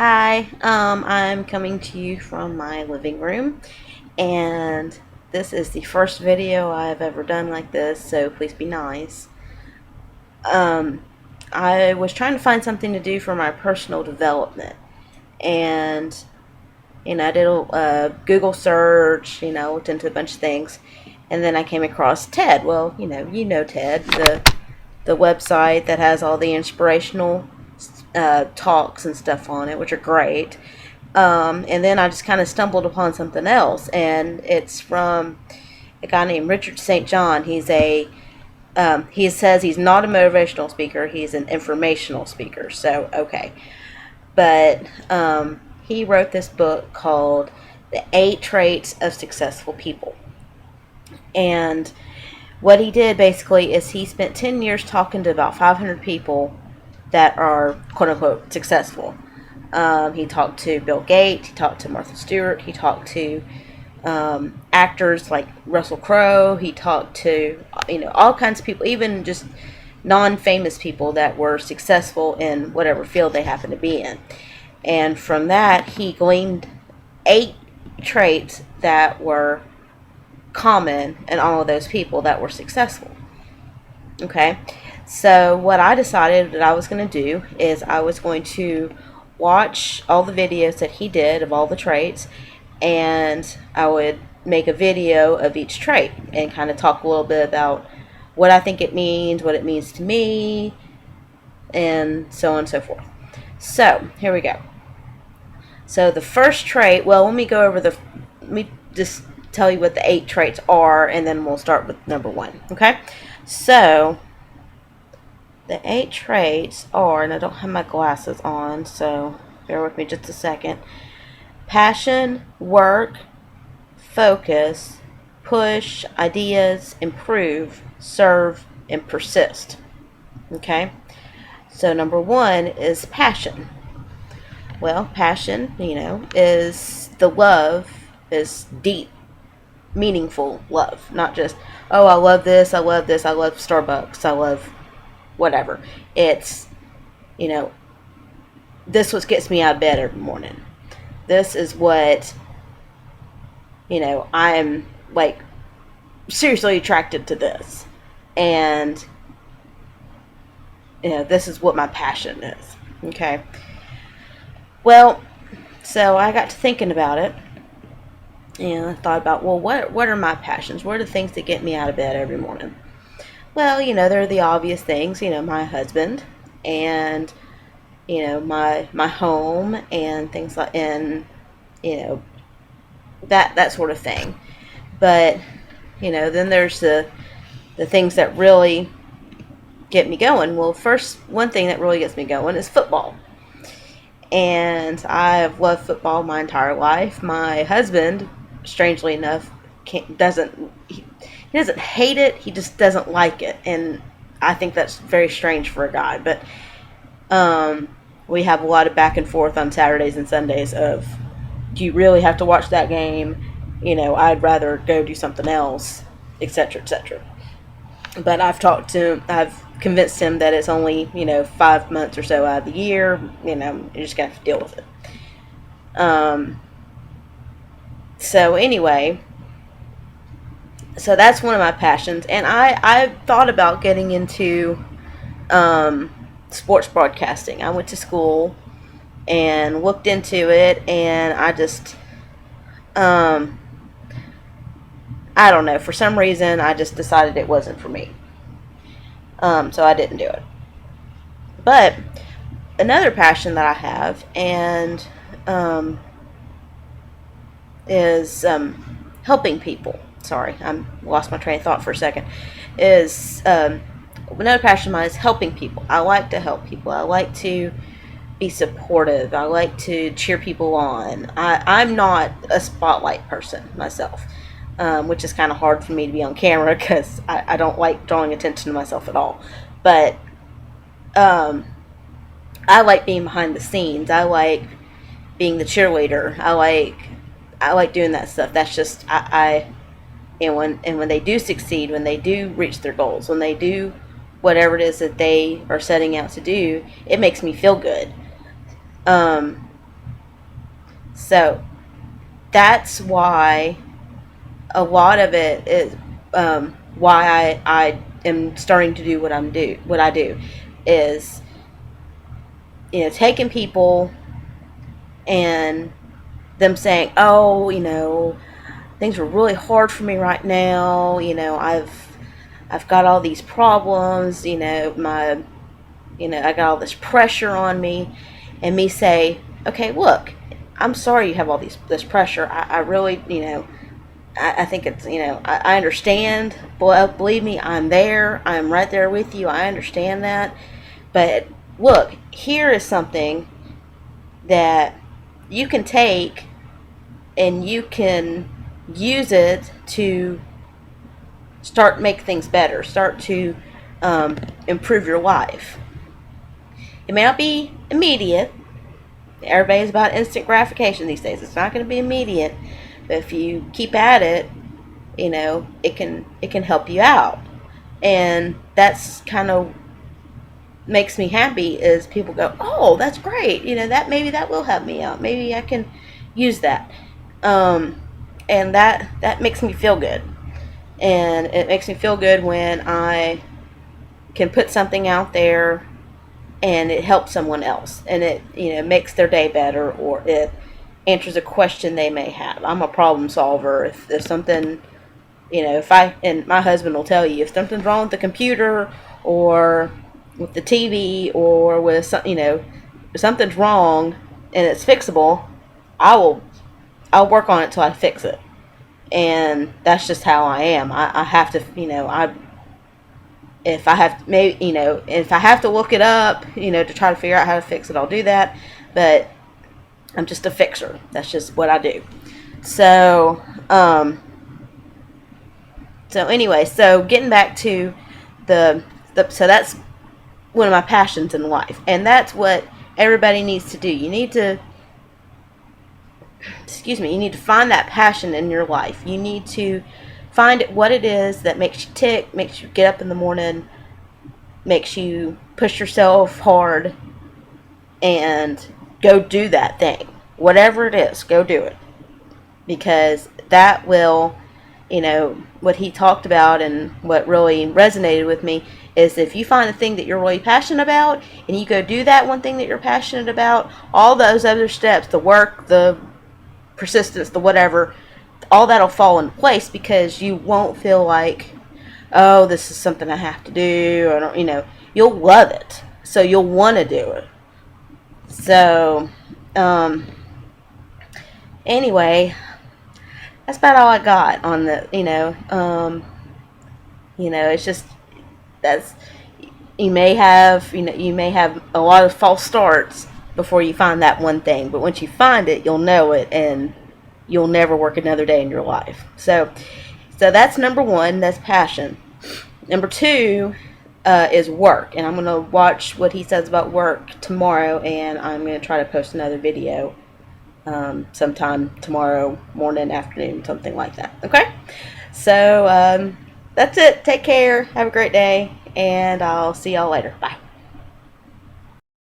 Hi, I'm coming to you from my living room, and this is the first video I've ever done like this, so please be nice. Um, I was trying to find something to do for my personal development, and I did a Google search, looked into a bunch of things, and then I came across TED. Well, you know TED, the website that has all the inspirational talks and stuff on it, which are great. And then I just kind of stumbled upon something else, and it's from a guy named Richard St. John. He says he's not a motivational speaker; he's an informational speaker. So okay, but he wrote this book called "The 8 Traits of Successful People," and what he did basically is he spent 10 years talking to about 500 people that are quote unquote successful. He talked to Bill Gates, he talked to Martha Stewart, he talked to actors like Russell Crowe, he talked to all kinds of people, even just non-famous people that were successful in whatever field they happened to be in. And from that, he gleaned 8 traits that were common in all of those people that were successful. Okay, so what I decided that I was going to do is I was going to watch all the videos that he did of all the traits, and I would make a video of each trait and kind of talk a little bit about what I think it means, what it means to me, and so on and so forth. So here we go. So the first trait, well, let me just tell you what the 8 traits are, and then we'll start with number 1. Okay, so the 8 traits are, and I don't have my glasses on, so bear with me just a second. Passion, work, focus, push, ideas, improve, serve, and persist. Okay? So number 1 is passion. Well, passion, is the love, is deep, meaningful love. Not just, oh, I love this, I love this, I love Starbucks, I love whatever. It's, this what gets me out of bed every morning. This is what, I am like seriously attracted to this. And, this is what my passion is. Okay. Well, so I got to thinking about it. And I thought about, well, what are my passions? What are the things that get me out of bed every morning? Well, there are the obvious things, my husband and, my home and things like, and, that sort of thing. But, then there's the things that really get me going. Well, first, one thing that really gets me going is football. And I've loved football my entire life. My husband, strangely enough, doesn't hate it. He just doesn't like it, and I think that's very strange for a guy. But we have a lot of back and forth on Saturdays and Sundays of, do you really have to watch that game? I'd rather go do something else, etc., etc. But I've convinced him that it's only 5 months or so out of the year. You just got to deal with it. So anyway, so that's one of my passions, and I thought about getting into sports broadcasting. I went to school and looked into it, and I just I don't know, for some reason I just decided it wasn't for me. So I didn't do it. But another passion that I have, and is helping people. Sorry, I lost my train of thought for a second. Is another passion of mine is helping people. I like to help people. I like to be supportive. I like to cheer people on. I'm not a spotlight person myself, which is kind of hard for me to be on camera because I don't like drawing attention to myself at all. But I like being behind the scenes. I like being the cheerleader. I like doing that stuff. That's just and when they do succeed, when they do reach their goals, when they do whatever it is that they are setting out to do, it makes me feel good. So that's why a lot of it is why I am starting to do what I do is, taking people and them saying, oh, things are really hard for me right now. I've got all these problems. I got all this pressure on me, and me say, okay, look, I'm sorry you have all this pressure. I really, I think it's, I understand. Believe me, I'm there. I'm right there with you. I understand that. But look, here is something that you can take and you can use it to start make things better, start to improve your life. It may not be immediate. Everybody's about instant gratification these days. It's not going to be immediate, but if you keep at it, it can help you out. And that's kind of makes me happy is people go, oh, that's great. That maybe that will help me out. Maybe I can use that. And that makes me feel good. And it makes me feel good when I can put something out there and it helps someone else, and it makes their day better, or it answers a question they may have. I'm a problem solver. If something, and my husband will tell you, if something's wrong with the computer or with the TV or with if something's wrong and it's fixable, I'll work on it till I fix it. And that's just how I am. I have to, if I have maybe, if I have to look it up, to try to figure out how to fix it, I'll do that. But I'm just a fixer. That's just what I do. So, anyway, so getting back to so that's one of my passions in life, and that's what everybody needs to do. You need to find that passion in your life. You need to find what it is that makes you tick, makes you get up in the morning, makes you push yourself hard, and go do that thing. Whatever it is, go do it. Because that will, what he talked about and what really resonated with me is if you find a thing that you're really passionate about and you go do that one thing that you're passionate about, all those other steps, the work, the persistence, the whatever, all that'll fall into place because you won't feel like, oh, this is something I have to do. I don't, you'll love it. So you'll want to do it. So, anyway, that's about all I got on the, it's just, you may have a lot of false starts before you find that one thing. But once you find it, you'll know it and you'll never work another day in your life. So that's number one. That's passion. Number two is work, and I'm going to watch what he says about work tomorrow, and I'm going to try to post another video sometime tomorrow morning, afternoon, something like that. Okay? So that's it. Take care. Have a great day, and I'll see y'all later. Bye.